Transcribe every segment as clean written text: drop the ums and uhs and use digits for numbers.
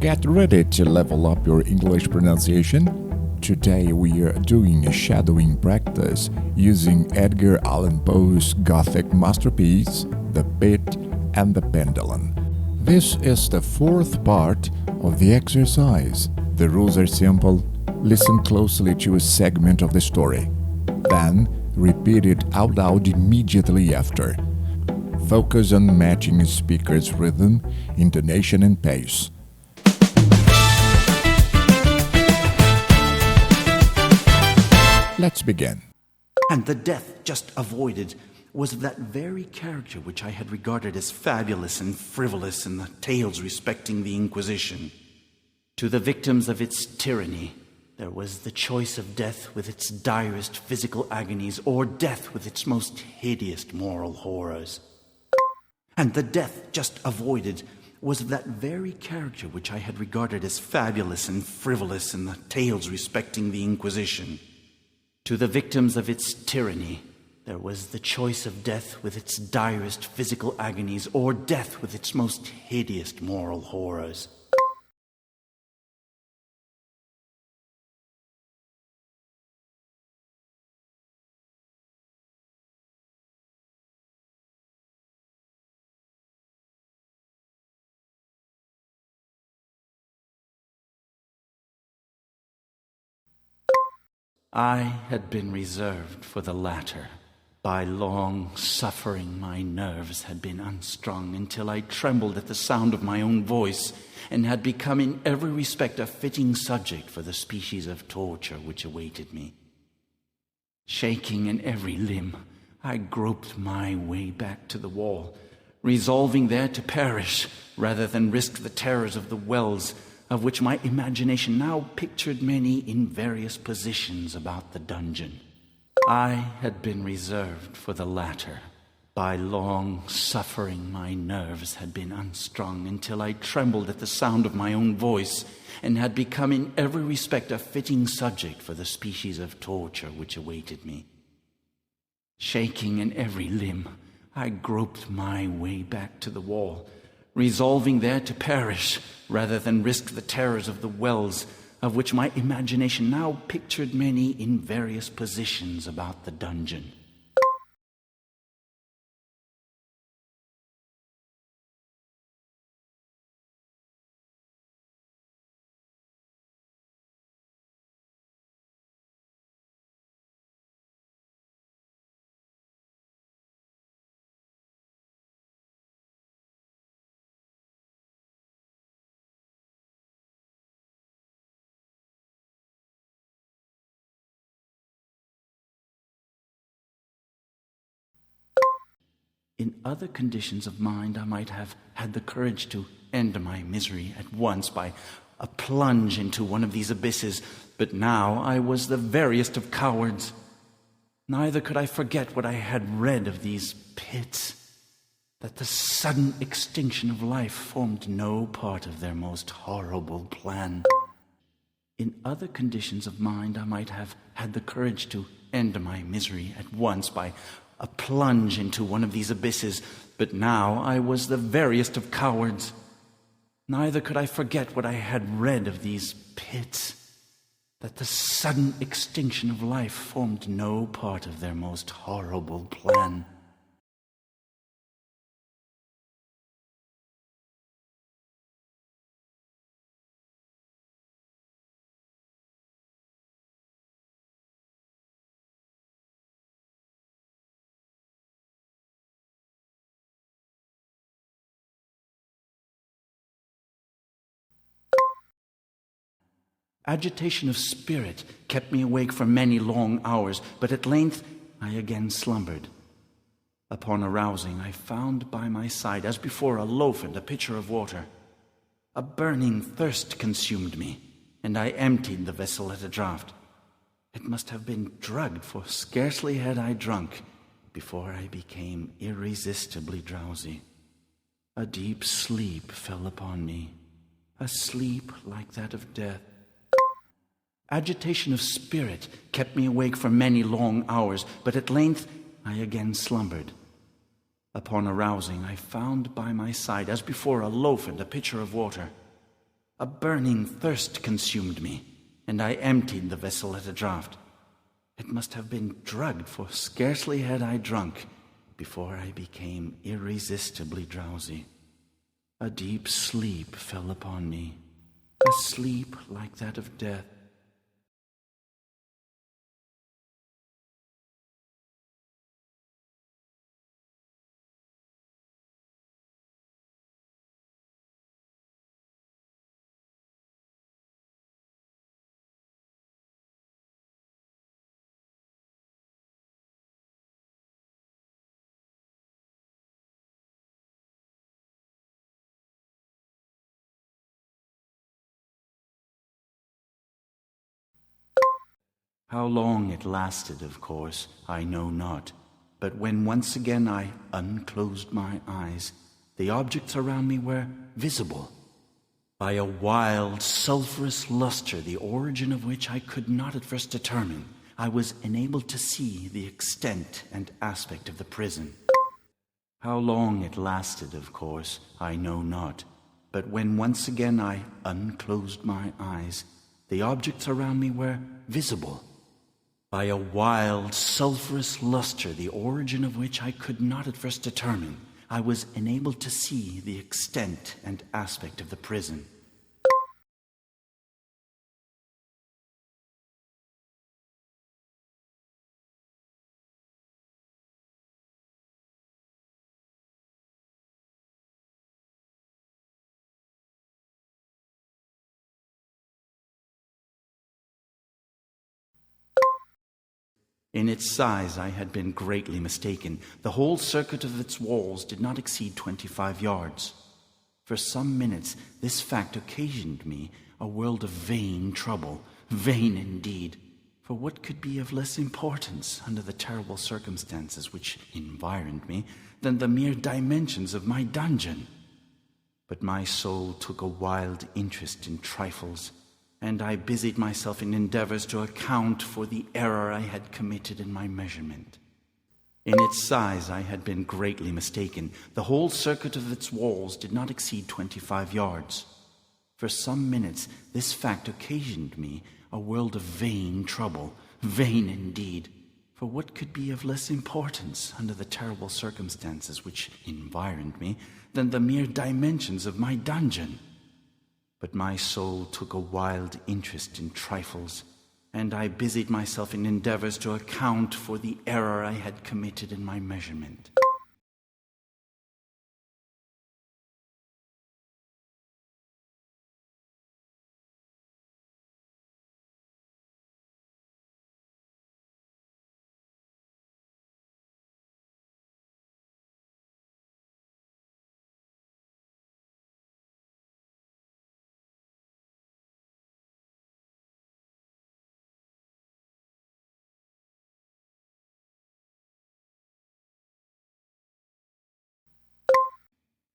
Get ready to level up your English pronunciation. Today we are doing a shadowing practice using Edgar Allan Poe's Gothic masterpiece, The Pit and the Pendulum. This is the fourth part of the exercise. The rules are simple. Listen closely to a segment of the story. Then repeat it out loud immediately after. Focus on matching a speaker's rhythm, intonation, and pace. Let's begin. And the death just avoided was of that very character which I had regarded as fabulous and frivolous in the tales respecting the Inquisition. To the victims of its tyranny, there was the choice of death with its direst physical agonies, or death with its most hideous moral horrors. And the death just avoided was of that very character which I had regarded as fabulous and frivolous in the tales respecting the Inquisition. To the victims of its tyranny, there was the choice of death with its direst physical agonies, or death with its most hideous moral horrors. I had been reserved for the latter. By long suffering, my nerves had been unstrung until I trembled at the sound of my own voice, and had become in every respect a fitting subject for the species of torture which awaited me. Shaking in every limb, I groped my way back to the wall, resolving there to perish rather than risk the terrors of the wells, of which my imagination now pictured many in various positions about the dungeon. I had been reserved for the latter. By long suffering, my nerves had been unstrung until I trembled at the sound of my own voice, and had become in every respect a fitting subject for the species of torture which awaited me. Shaking in every limb, I groped my way back to the wall, resolving there to perish rather than risk the terrors of the wells, of which my imagination now pictured many in various positions about the dungeon. In other conditions of mind, I might have had the courage to end my misery at once by a plunge into one of these abysses, but now I was the veriest of cowards. Neither could I forget what I had read of these pits, that the sudden extinction of life formed no part of their most horrible plan. In other conditions of mind, I might have had the courage to end my misery at once by a plunge into one of these abysses, but now I was the veriest of cowards. Neither could I forget what I had read of these pits, that the sudden extinction of life formed no part of their most horrible plan. Agitation of spirit kept me awake for many long hours, but at length I again slumbered. Upon arousing, I found by my side, as before, a loaf and a pitcher of water. A burning thirst consumed me, and I emptied the vessel at a draught. It must have been drugged, for scarcely had I drunk before I became irresistibly drowsy. A deep sleep fell upon me, a sleep like that of death. Agitation of spirit kept me awake for many long hours, but at length I again slumbered. Upon arousing, I found by my side, as before, a loaf and a pitcher of water. A burning thirst consumed me, and I emptied the vessel at a draught. It must have been drugged, for scarcely had I drunk before I became irresistibly drowsy. A deep sleep fell upon me, a sleep like that of death. How long it lasted, of course, I know not, but when once again I unclosed my eyes, the objects around me were visible. By a wild, sulphurous luster, the origin of which I could not at first determine, I was enabled to see the extent and aspect of the prison. How long it lasted, of course, I know not, but when once again I unclosed my eyes, the objects around me were visible. By a wild, sulphurous luster, the origin of which I could not at first determine, I was enabled to see the extent and aspect of the prison. In its size I had been greatly mistaken. The whole circuit of its walls did not exceed 25 yards. For some minutes this fact occasioned me a world of vain trouble. Vain indeed, for what could be of less importance under the terrible circumstances which environed me than the mere dimensions of my dungeon? But my soul took a wild interest in trifles, and I busied myself in endeavors to account for the error I had committed in my measurement. In its size I had been greatly mistaken. The whole circuit of its walls did not exceed 25 yards. For some minutes this fact occasioned me a world of vain trouble. Vain indeed, for what could be of less importance under the terrible circumstances which environed me than the mere dimensions of my dungeon? But my soul took a wild interest in trifles, and I busied myself in endeavors to account for the error I had committed in my measurement.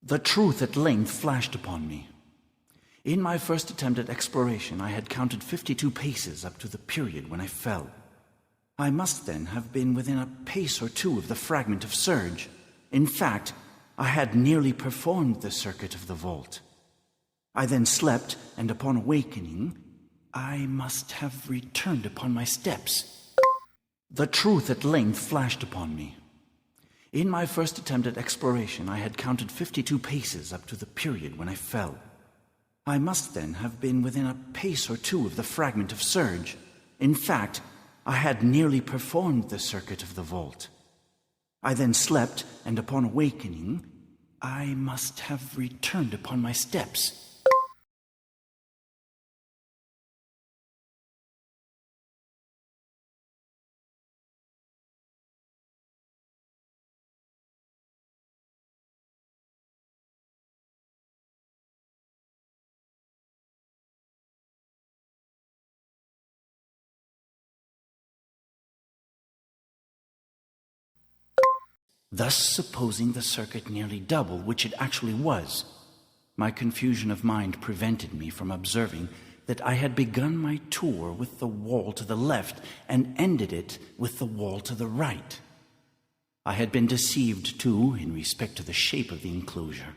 The truth at length flashed upon me. In my first attempt at exploration, I had counted 52 paces up to the period when I fell. I must then have been within a pace or two of the fragment of surge. In fact, I had nearly performed the circuit of the vault. I then slept, and upon awakening, I must have returned upon my steps. The truth at length flashed upon me. In my first attempt at exploration, I had counted 52 paces up to the period when I fell. I must then have been within a pace or two of the fragment of surge. In fact, I had nearly performed the circuit of the vault. I then slept, and upon awakening, I must have returned upon my steps. Thus supposing the circuit nearly double, which it actually was, my confusion of mind prevented me from observing that I had begun my tour with the wall to the left and ended it with the wall to the right. I had been deceived, too, in respect to the shape of the enclosure.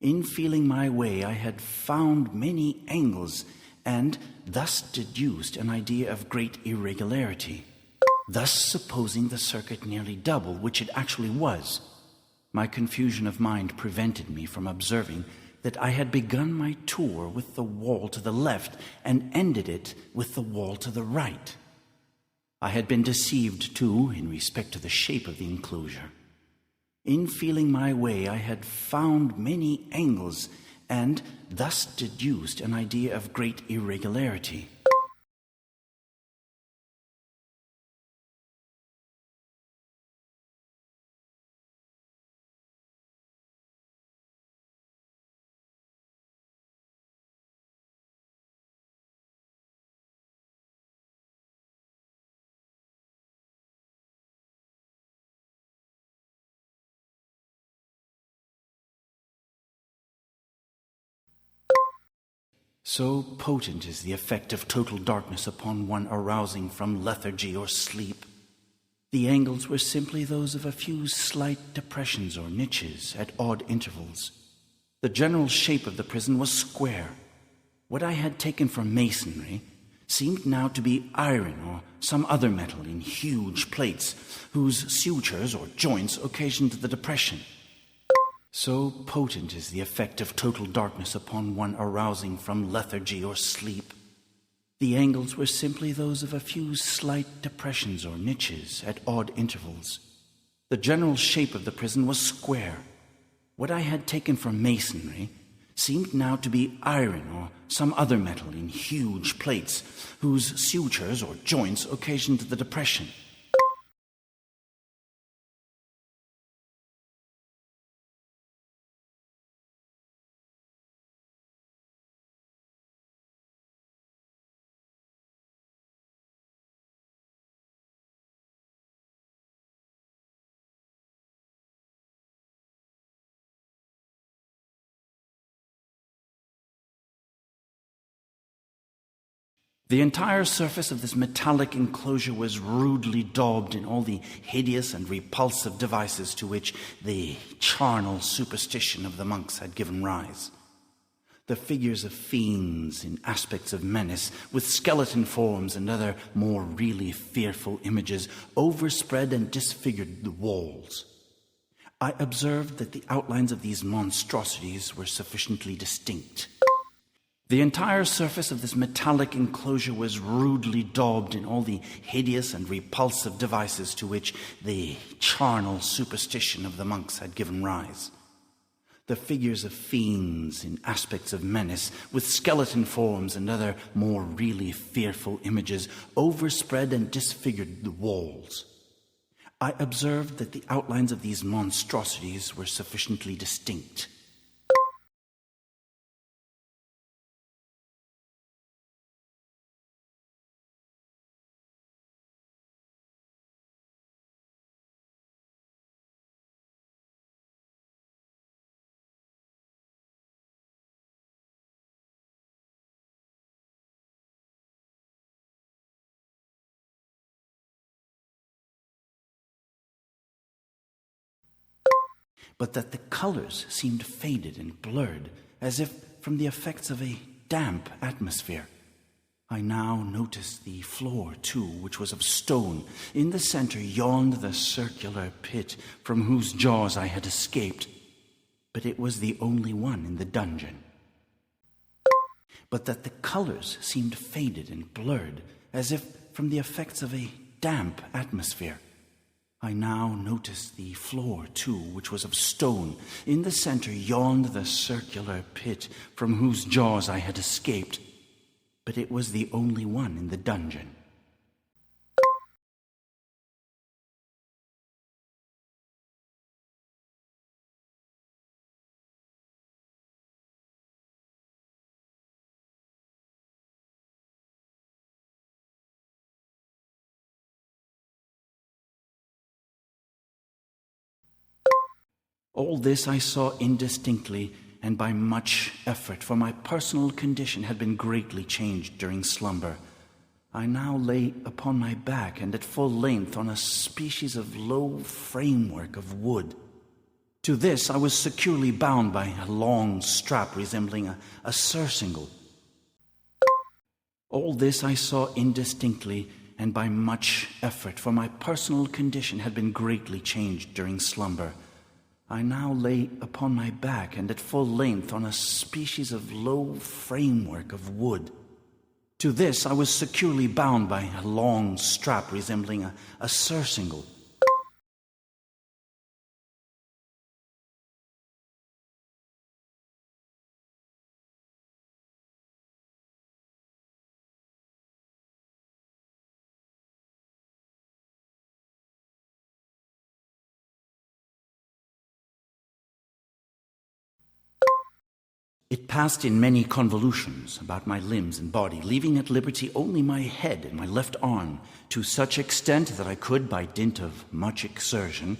In feeling my way, I had found many angles, and thus deduced an idea of great irregularity, thus supposing the circuit nearly double, which it actually was. My confusion of mind prevented me from observing that I had begun my tour with the wall to the left and ended it with the wall to the right. I had been deceived, too, in respect to the shape of the enclosure. In feeling my way, I had found many angles, and thus deduced an idea of great irregularity. So potent is the effect of total darkness upon one arousing from lethargy or sleep. The angles were simply those of a few slight depressions or niches at odd intervals. The general shape of the prison was square. What I had taken for masonry seemed now to be iron or some other metal in huge plates, whose sutures or joints occasioned the depression. So potent is the effect of total darkness upon one arousing from lethargy or sleep. The angles were simply those of a few slight depressions or niches at odd intervals. The general shape of the prison was square. What I had taken for masonry seemed now to be iron or some other metal in huge plates, whose sutures or joints occasioned the depression. The entire surface of this metallic enclosure was rudely daubed in all the hideous and repulsive devices to which the charnel superstition of the monks had given rise. The figures of fiends in aspects of menace, with skeleton forms and other more really fearful images, overspread and disfigured the walls. I observed that the outlines of these monstrosities were sufficiently distinct. The entire surface of this metallic enclosure was rudely daubed in all the hideous and repulsive devices to which the charnel superstition of the monks had given rise. The figures of fiends in aspects of menace, with skeleton forms and other more really fearful images, overspread and disfigured the walls. I observed that the outlines of these monstrosities were sufficiently distinct. But that the colors seemed faded and blurred, as if from the effects of a damp atmosphere. I now noticed the floor, too, which was of stone. In the center yawned the circular pit from whose jaws I had escaped, but it was the only one in the dungeon. But that the colors seemed faded and blurred, as if from the effects of a damp atmosphere. I now noticed the floor, too, which was of stone. In the center yawned the circular pit from whose jaws I had escaped, but it was the only one in the dungeon. All this I saw indistinctly and by much effort, for my personal condition had been greatly changed during slumber. I now lay upon my back and at full length on a species of low framework of wood. To this I was securely bound by a long strap resembling a surcingle. All this I saw indistinctly and by much effort, for my personal condition had been greatly changed during slumber. I now lay upon my back and at full length on a species of low framework of wood. To this I was securely bound by a long strap resembling a surcingle. It passed in many convolutions about my limbs and body, leaving at liberty only my head and my left arm, to such extent that I could, by dint of much exertion,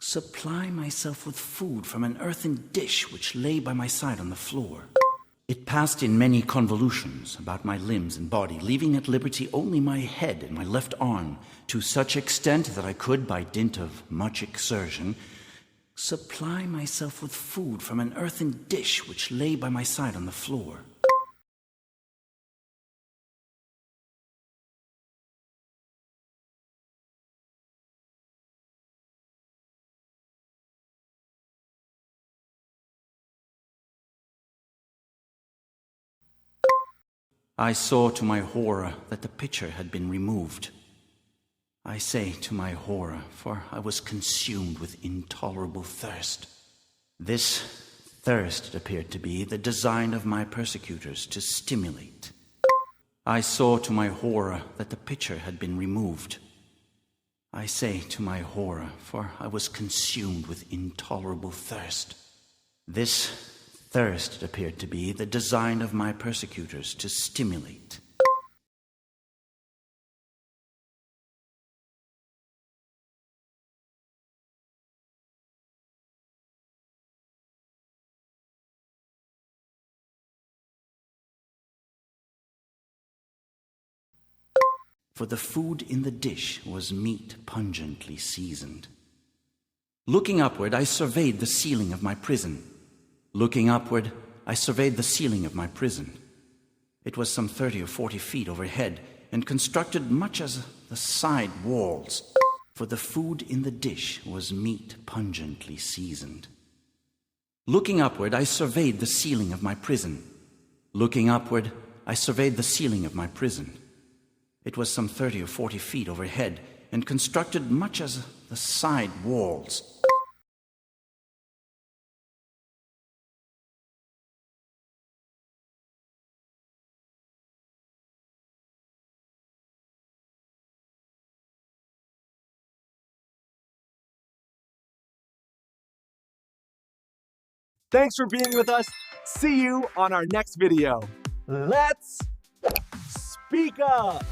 supply myself with food from an earthen dish which lay by my side on the floor. It passed in many convolutions about my limbs and body, leaving at liberty only my head and my left arm, to such extent that I could, by dint of much exertion, supply myself with food from an earthen dish which lay by my side on the floor. I saw to my horror that the pitcher had been removed. I say to my horror, for I was consumed with intolerable thirst. This thirst, it appeared to be, the design of my persecutors to stimulate. I saw to my horror that the pitcher had been removed. I say to my horror, for I was consumed with intolerable thirst. This thirst, it appeared to be, the design of my persecutors to stimulate. For the food in the dish was meat pungently seasoned. Looking upward, I surveyed the ceiling of my prison. Looking upward, I surveyed the ceiling of my prison. It was some 30 or 40 feet overhead, and constructed much as the side walls. For the food in the dish was meat pungently seasoned. Looking upward, I surveyed the ceiling of my prison. Looking upward, I surveyed the ceiling of my prison. It was some 30 or 40 feet overhead, and constructed much as the side walls. Thanks for being with us. See you on our next video. Let's speak up.